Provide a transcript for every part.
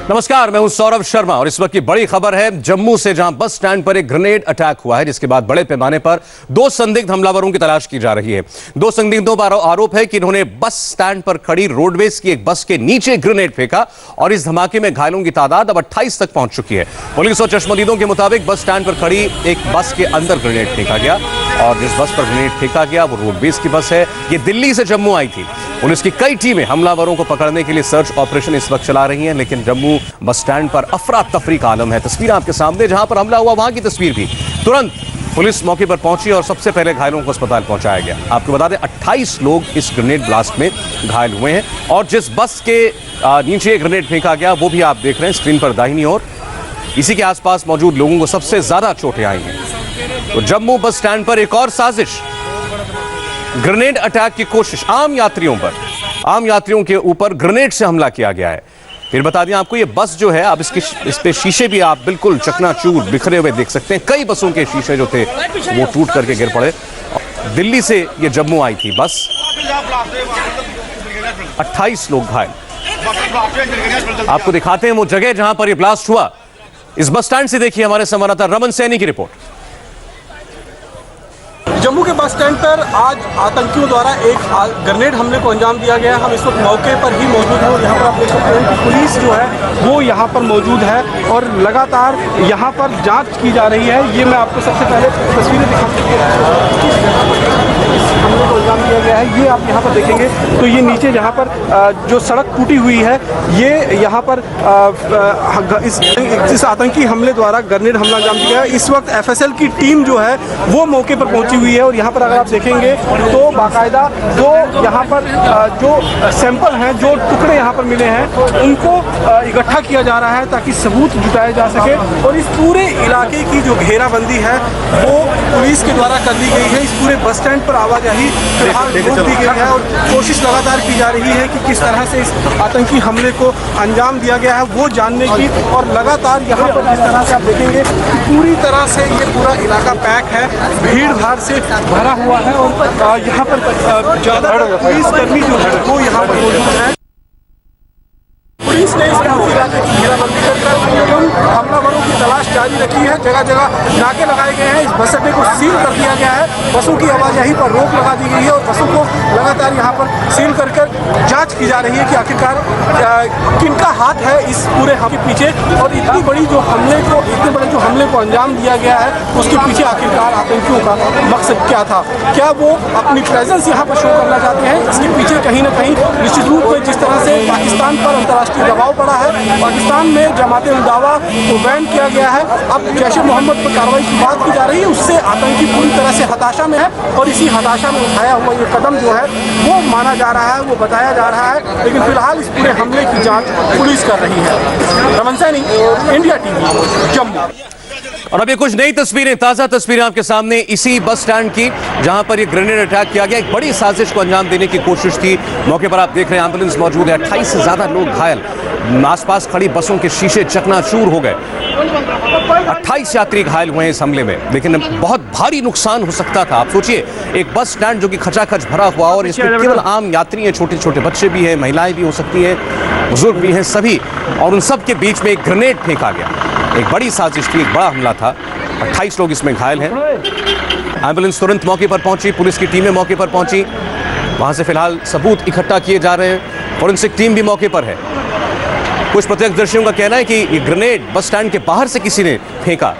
नमस्कार, मैं हूं सौरभ शर्मा और इस वक्त की बड़ी खबर है जम्मू से, जहां बस स्टैंड पर एक ग्रेनेड अटैक हुआ है, जिसके बाद बड़े पैमाने पर दो संदिग्ध हमलावरों की तलाश की जा रही है। दो संदिग्धों पर आरोप है कि इन्होंने बस स्टैंड पर खड़ी रोडवेज की एक बस के नीचे ग्रेनेड फेंका और इस धमाके में घायलों की तादाद अब 28 तक पहुंच चुकी है। पुलिस और चश्मदीदों के मुताबिक बस स्टैंड पर खड़ी एक बस के अंदर ग्रेनेड फेंका गया और जिस बस पर ग्रेनेड फेंका गया वो रोडवेज की बस है। ये दिल्ली से जम्मू आई थी। पुलिस की कई टीमें हमलावरों को पकड़ने के लिए सर्च ऑपरेशन इस वक्त चला रही हैं, लेकिन जम्मू बस स्टैंड पर अफरा तफरी का आलम है। तस्वीर आपके सामने, जहां पर हमला हुआ वहां की तस्वीर भी। तुरंत पुलिस मौके पर पहुंची और सबसे पहले घायलों को अस्पताल पहुंचाया गया। आपको बता दें 28 लोग इस ग्रेनेड ब्लास्ट में घायल हुए हैं और जिस बस के नीचे ग्रेनेड फेंका गया वो भी आप देख रहे हैं स्क्रीन पर दाहिनी ओर। इसी के आसपास मौजूद लोगों को सबसे ज्यादा चोटें आई हैं। तो जम्मू बस स्टैंड पर एक और साजिश, ग्रेनेड अटैक की कोशिश। आम यात्रियों के ऊपर ग्रेनेड से हमला किया गया है। फिर बता दें आपको, ये बस जो है, अब इस पे शीशे भी आप बिल्कुल चकनाचूर बिखरे हुए देख सकते हैं। कई बसों के शीशे जो थे वो टूट करके गिर पड़े। दिल्ली से ये जम्मू आई थी बस, 28 लोग घायल। आपको दिखाते हैं वो जगह जहां पर ये ब्लास्ट हुआ। इस बस स्टैंड से देखिए हमारे संवाददाता रमन सैनी की रिपोर्ट। जम्मू के बस स्टैंड पर आज आतंकियों द्वारा एक ग्रेनेड हमले को अंजाम दिया गया है। हम इस वक्त मौके पर ही मौजूद हैं और यहाँ पर आप देख सकते हैं कि पुलिस जो है वो यहाँ पर मौजूद है और लगातार यहाँ पर जांच की जा रही है। ये मैं आपको सबसे पहले तस्वीरें दिखा हमले को अंजाम दिया गया है। ये आप यहाँ पर देखेंगे तो ये नीचे जहाँ पर जो सड़क टूटी हुई है, ये यहाँ पर इस आतंकी हमले द्वारा ग्रेनेड हमला अंजाम दिया गया है। इस वक्त FSL की टीम जो है वो मौके पर पहुंची हुई है और यहाँ पर अगर आप देखेंगे तो बाकायदा जो यहाँ पर जो सैंपल हैं, जो टुकड़े यहाँ पर मिले हैं, उनको इकट्ठा किया जा रहा है ताकि सबूत जुटाया जा सके। और इस पूरे इलाके की जो घेराबंदी है वो पुलिस के द्वारा कर दी गई है। इस पूरे बस स्टैंड पर आवाजाही फिलहाल रोक दी गई है और कोशिश लगातार की जा रही है कि किस तरह से इस आतंकी हमले को अंजाम दिया गया है वो जानने की। और लगातार यहाँ पर जिस तरह से आप देखेंगे पूरी तरह से ये पूरा इलाका पैक है, भीड़ भाड़ से भरा हुआ है और यहाँ पर ज्यादा पुलिसकर्मी जो है वो यहाँ पर मौजूद है। पुलिस ने इस इलाके की घेराबंदी कर हमलावरों की तलाश जारी रखी है। जगह जगह नाके लगाए गए हैं। इस बस अड्डे को सील कर दिया गया है। बसों की आवाजाही पर रोक लगा दी गई है और बसों को लगातार यहाँ पर सील कर जांच की जा रही है कि आखिरकार किनका हाथ है इस पूरे हम के पीछे और इतने बड़े जो हमले को अंजाम दिया गया है उसके पीछे आखिरकार आतंकियों का मकसद क्या था। क्या वो अपनी प्रेजेंस यहाँ पर शो करना चाहते हैं? इसके पीछे कहीं ना कहीं निश्चित रूप में जिस तरह से पाकिस्तान पर अंतर्राष्ट्रीय दबाव पड़ा है, पाकिस्तान में जमात-ए-मुदावा को बैन किया गया है, अब जैश-ए-मोहम्मद पर कार्रवाई की बात की जा रही है, उससे आतंकी पूरी तरह से हताशा में है और इसी हताशा में उठाया हुआ ये कदम जो है वो माना जा रहा है, वो बताया जा रहा है। लेकिन फिलहाल इस पूरे हमले की जांच पुलिस कर रही है। Raman Saini, India TV, Jammu. और अब ये कुछ नई तस्वीरें, ताजा तस्वीरें आपके सामने इसी बस स्टैंड की, जहां पर ये ग्रेनेड अटैक किया गया। एक बड़ी साजिश को अंजाम देने की कोशिश थी। मौके पर आप देख रहे हैं एम्बुलेंस मौजूद है। 28 से ज्यादा लोग घायल। आसपास खड़ी बसों के शीशे चकनाचूर हो गए। 28 यात्री घायल हुए हैं इस हमले में, लेकिन बहुत भारी नुकसान हो सकता था। आप सोचिए, एक बस स्टैंड जो कि खचाखच भरा हुआ और इसमें केवल आम यात्री हैं, छोटे छोटे बच्चे भी हैं, महिलाएं भी हो सकती हैं, बुजुर्ग भी हैं, सभी, और उन सब के बीच में एक ग्रेनेड फेंका गया। एक बड़ी साजिश थी, एक बड़ा हमला था। 28 लोग इसमें घायल हैं। एम्बुलेंस तुरंत मौके पर पहुंची, पुलिस की टीमें मौके पर पहुंची। वहां से फिलहाल सबूत इकट्ठा किए जा रहे हैं। फोरेंसिक टीम भी मौके पर है। कुछ प्रत्यक्षदर्शियों का कहना है कि ये ग्रेनेड बस स्टैंड के बाहर से किसी ने फेंका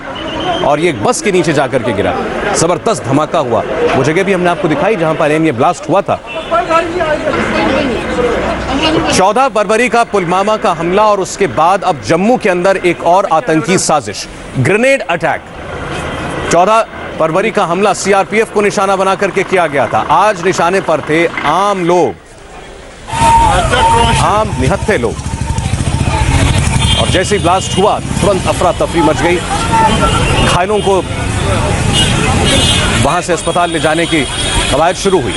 और ये बस के नीचे जाकर के गिरा। जबरदस्त धमाका हुआ। वो जगह भी हमने आपको दिखाई जहां पर ये ब्लास्ट हुआ था। 14 फरवरी का पुलवामा का हमला और उसके बाद अब जम्मू के अंदर एक और आतंकी साजिश, ग्रेनेड अटैक। 14 फरवरी का हमला CRPF को निशाना बना करके किया गया था। आज निशाने पर थे आम लोग, आम निहत्थे लोग। और जैसे ही ब्लास्ट हुआ तुरंत अफरा तफरी मच गई। घायलों को वहां से अस्पताल ले जाने की कवायद शुरू हुई।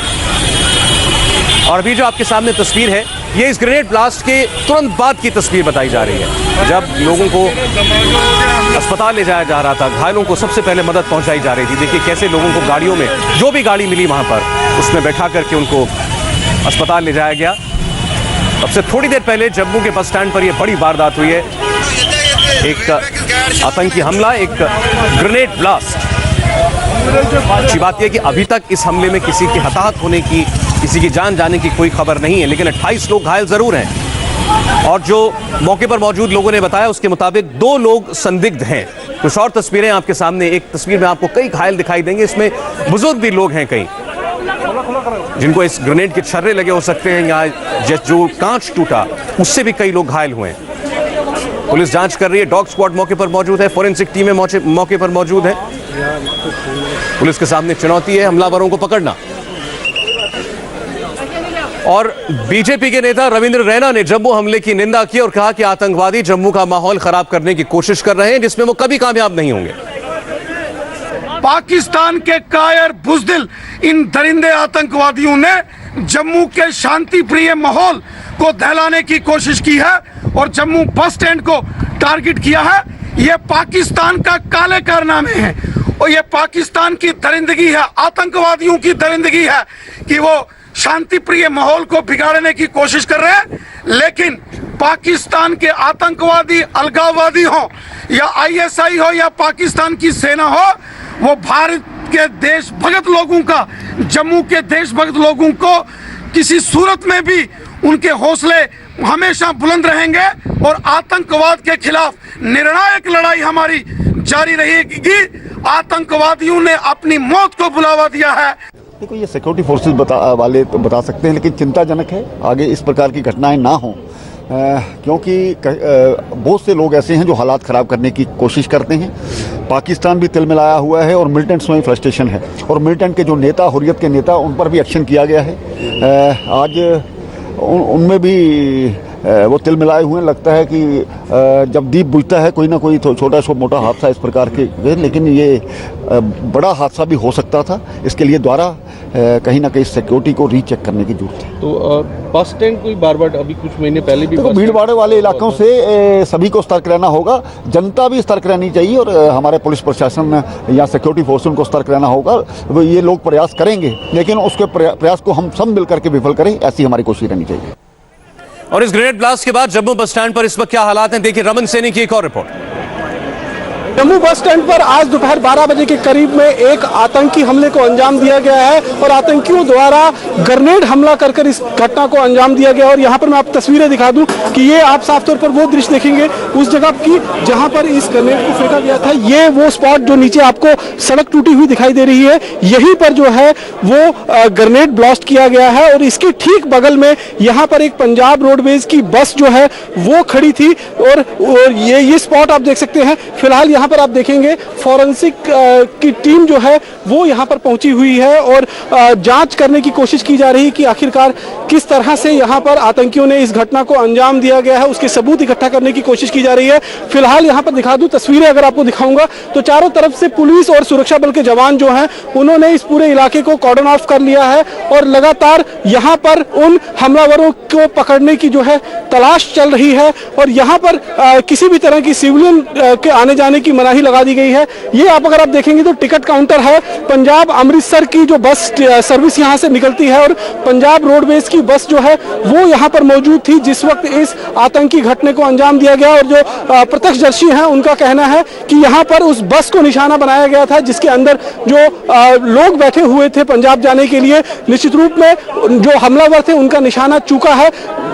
और अभी जो आपके सामने तस्वीर है, ये इस ग्रेनेड ब्लास्ट के तुरंत बाद की तस्वीर बताई जा रही है, जब लोगों को अस्पताल ले जाया जा रहा था। घायलों को सबसे पहले मदद पहुंचाई जा रही थी। देखिए कैसे लोगों को गाड़ियों में, जो भी गाड़ी मिली वहां पर, उसमें बैठा करके उनको अस्पताल ले जाया गया। अब से थोड़ी देर पहले जम्मू के बस स्टैंड पर यह बड़ी वारदात हुई है। एक आतंकी हमला, एक ग्रेनेड ब्लास्ट। अच्छी बात यह कि अभी तक इस हमले में किसी के हताहत होने की, किसी की जान जाने की कोई खबर नहीं है, लेकिन 28 लोग घायल जरूर हैं। और जो मौके पर मौजूद लोगों ने बताया उसके मुताबिक 2 लोग संदिग्ध हैं। कुछ और तस्वीरें आपके सामने, एक तस्वीर में आपको कई घायल दिखाई देंगे, इसमें बुजुर्ग भी लोग हैं कई, जिनको इस ग्रेनेड के छर्रे लगे हो सकते हैं, या जो कांच टूटा उससे भी कई लोग घायल हुए हैं। पुलिस जांच कर रही है, डॉग स्क्वाड मौके पर मौजूद है, फोरेंसिक टीमें मौके पर मौजूद है। पुलिस के सामने चुनौती है हमलावरों को पकड़ना। और बीजेपी के नेता रविंद्र रैना ने जम्मू हमले की निंदा की और कहा कि आतंकवादी जम्मू का माहौल खराब करने की कोशिश कर रहे हैं, जिसमें वो कभी कामयाब नहीं होंगे। पाकिस्तान के कायर बुज़दिल इन दरिंदे आतंकवादियों ने जम्मू के शांति प्रिय माहौल को दहलाने की कोशिश की है और जम्मू बस स्टैंड को टारगेट किया है। ये पाकिस्तान का काले कारनामे हैं और ये पाकिस्तान की दरिंदगी है, आतंकवादियों की दरिंदगी है कि वो शांति प्रिय माहौल को बिगाड़ने की कोशिश कर रहे हैं। लेकिन पाकिस्तान के आतंकवादी, अलगाववादी हो या ISI हो या पाकिस्तान की सेना हो, वो भारत के देशभक्त लोगों का, जम्मू के देशभक्त लोगों को किसी सूरत में भी उनके हौसले हमेशा बुलंद रहेंगे और आतंकवाद के खिलाफ निर्णायक लड़ाई हमारी जारी रहेगी। आतंकवादियों ने अपनी मौत को बुलावा दिया है। देखो, ये सिक्योरिटी फोर्सेस वाले तो बता सकते हैं, लेकिन चिंताजनक है आगे इस प्रकार की घटनाएं ना हों, क्योंकि बहुत से लोग ऐसे हैं जो हालात ख़राब करने की कोशिश करते हैं। पाकिस्तान भी तिलमिलाया हुआ है और मिलिटेंट्स में फ्रस्ट्रेशन है और मिलिटेंट के जो नेता, हुर्रियत के नेता, उन पर भी एक्शन किया गया है। आज उनमें भी वो तिलमिलाए हुए। लगता है कि जब दीप बुझता है कोई ना कोई छोटा मोटा हादसा इस प्रकार के, लेकिन ये बड़ा हादसा भी हो सकता था। इसके लिए द्वारा कहीं ना कहीं सिक्योरिटी को रीचेक करने की जरूरत है। तो बस स्टैंड कोई बार अभी कुछ महीने पहले भी भीड़ भाड़ वाले इलाकों से सभी को सतर्क रहना होगा, जनता भी सतर्क रहनी चाहिए और हमारे पुलिस प्रशासन या सिक्योरिटी फोर्स को सतर्क रहना होगा। ये लोग प्रयास करेंगे, लेकिन उसके प्रयास को हम सब मिलकर के विफल करें, ऐसी हमारी कोशिश रहनी चाहिए। और इस ग्रेनेड ब्लास्ट के बाद जम्मू बस स्टैंड पर इस वक्त क्या हालात हैं, देखिए रमन सैनी की एक और रिपोर्ट। जम्मू बस स्टैंड पर आज दोपहर 12 बजे के करीब में एक आतंकी हमले को अंजाम दिया गया है और आतंकियों द्वारा ग्रेनेड हमला कर इस घटना को अंजाम दिया गया। और यहाँ पर मैं आपको तस्वीरें दिखा दूं कि ये आप साफ तौर पर वो दृश्य देखेंगे उस जगह की जहां पर इस ग्रेनेड को फेंका गया था। ये वो स्पॉट जो नीचे आपको सड़क टूटी हुई दिखाई दे रही है, यहीं पर जो है वो ग्रेनेड ब्लास्ट किया गया है। और इसके ठीक बगल में यहाँ पर एक पंजाब रोडवेज की बस जो है वो खड़ी थी और ये स्पॉट आप देख सकते हैं। फिलहाल यहाँ पर आप देखेंगे फॉरेंसिक की टीम जो है वो यहाँ पर पहुंची हुई है और जांच करने की कोशिश की जा रही है कि आखिरकार किस तरह से यहाँ पर आतंकियों ने इस घटना को अंजाम दिया गया है, उसके सबूत इकट्ठा करने की कोशिश की जा रही है। फिलहाल यहाँ पर दिखा दूं तस्वीरें, अगर आपको दिखाऊंगा तो चारों तरफ से पुलिस और सुरक्षा बल के जवान जो हैं उन्होंने इस पूरे इलाके को कॉर्डन ऑफ कर लिया है और लगातार यहाँ पर उन हमलावरों को पकड़ने की जो है तलाश चल रही है। और यहाँ पर किसी भी तरह की सिविलियन के आने जाने की मनाही लगा दी गई है। ये अगर आप देखेंगे तो टिकट काउंटर है। पंजाब अमृतसर की जो बस सर्विस यहाँ से निकलती है और पंजाब रोडवेज की बस जो है वो यहाँ पर मौजूद थी जिस वक्त इस आतंकी घटने को अंजाम दिया गया। और जो प्रत्यक्षदर्शी हैं उनका कहना है कि यहाँ पर उस बस को निशाना बनाया गया था जिसके अंदर जो लोग बैठे हुए थे पंजाब जाने के लिए। निश्चित रूप में जो हमलावर थे उनका निशाना चूका है।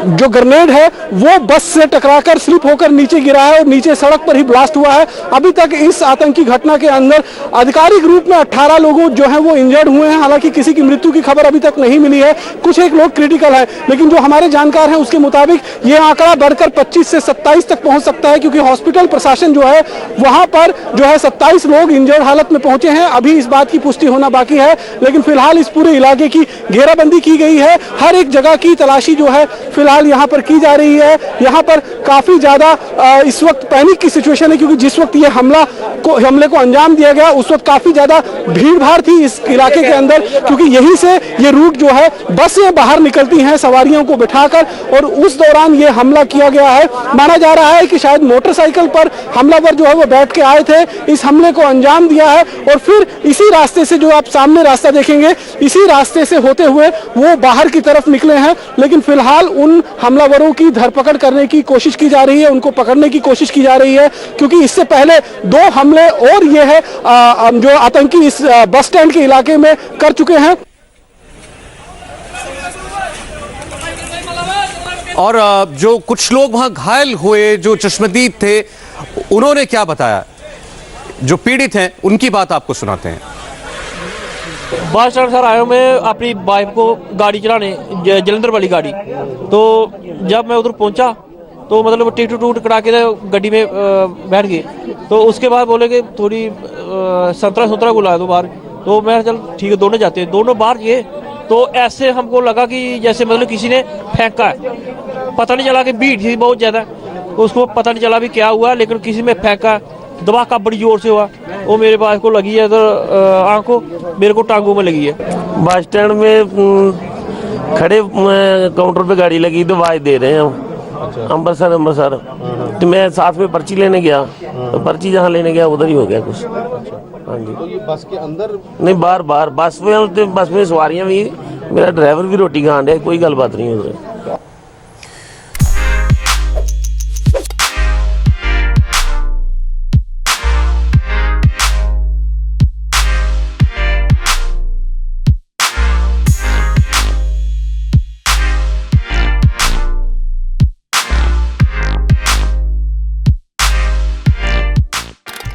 जो ग्रेनेड है वो बस से टकराकर स्लिप होकर नीचे गिरा है और नीचे सड़क पर ही ब्लास्ट हुआ है। अभी तक इस आतंकी घटना के अंदर आधिकारिक रूप में 18 लोगों जो हैं वो इंजर्ड हुए हैं। हालांकि किसी की मृत्यु की खबर अभी तक नहीं मिली है, कुछ एक लोग क्रिटिकल है, लेकिन जो हमारे जानकार हैं उसके मुताबिक ये आंकड़ा बढ़कर 25 से 27 तक पहुंच सकता है, क्योंकि हॉस्पिटल प्रशासन जो है वहां पर जो है 27 लोग इंजर्ड हालत में पहुंचे हैं। अभी इस बात की पुष्टि होना बाकी है, लेकिन फिलहाल इस पूरे इलाके की घेराबंदी की गई है। हर एक जगह की तलाशी जो है फिलहाल यहाँ पर की जा रही है। यहाँ पर काफी ज्यादा इस वक्त पैनिक की सिचुएशन है, क्योंकि जिस वक्त ये हमले को अंजाम दिया गया उस वक्त काफी ज्यादा भीड़ भाड़ थी इस इलाके के अंदर, क्योंकि यहीं से ये रूट जो है बसें बाहर निकलती हैं सवारियों को बिठाकर, और उस दौरान ये हमला किया गया है। माना जा रहा है कि शायद मोटरसाइकिल पर हमलावर जो है वो बैठ के आए थे, इस हमले को अंजाम दिया है और फिर इसी रास्ते से, जो आप सामने रास्ता देखेंगे, इसी रास्ते से होते हुए वो बाहर की तरफ निकले हैं। लेकिन फिलहाल उन उन हमलावरों की धरपकड़ करने की कोशिश की जा रही है, उनको पकड़ने की कोशिश की जा रही है, क्योंकि इससे पहले 2 हमले और ये है जो आतंकी इस बस स्टैंड के इलाके में कर चुके हैं। और जो कुछ लोग वहां घायल हुए, जो चश्मदीद थे, उन्होंने क्या बताया? जो पीड़ित हैं उनकी बात आपको सुनाते हैं। बस स्टैंड सर आया मैं अपनी वाइफ को गाड़ी चलाने, जलंधर वाली गाड़ी। तो जब मैं उधर पहुंचा तो मतलब टिकट टूट करा के गड्डी में बैठ गए। तो उसके बाद बोले कि थोड़ी संतरा को ला दो बाहर। तो मैं चल ठीक है, दोनों जाते हैं। दोनों बाहर गए तो ऐसे हमको लगा कि जैसे मतलब किसी ने फेंका है। पता नहीं चला कि भीड़ थी बहुत ज़्यादा, उसको पता नहीं चला भी क्या हुआ, लेकिन किसी में फेंका, धमाका बड़ी जोर से हुआ। वो मेरे पास को लगी है इधर आंखों, मेरे को टांगों में लगी है। बस स्टैंड में खड़े काउंटर पे गाड़ी लगी तो आवाज दे रहे हैं हम, अमृतसर। तो मैं साथ में पर्ची लेने गया, तो पर्ची जहाँ लेने गया उधर ही हो गया कुछ। हाँ जी। तो ये बस के अंदर नहीं, बाहर बस में सवारियाँ भी, मेरा ड्राइवर भी रोटी खान रहा है, कोई गलबात नहीं उधर।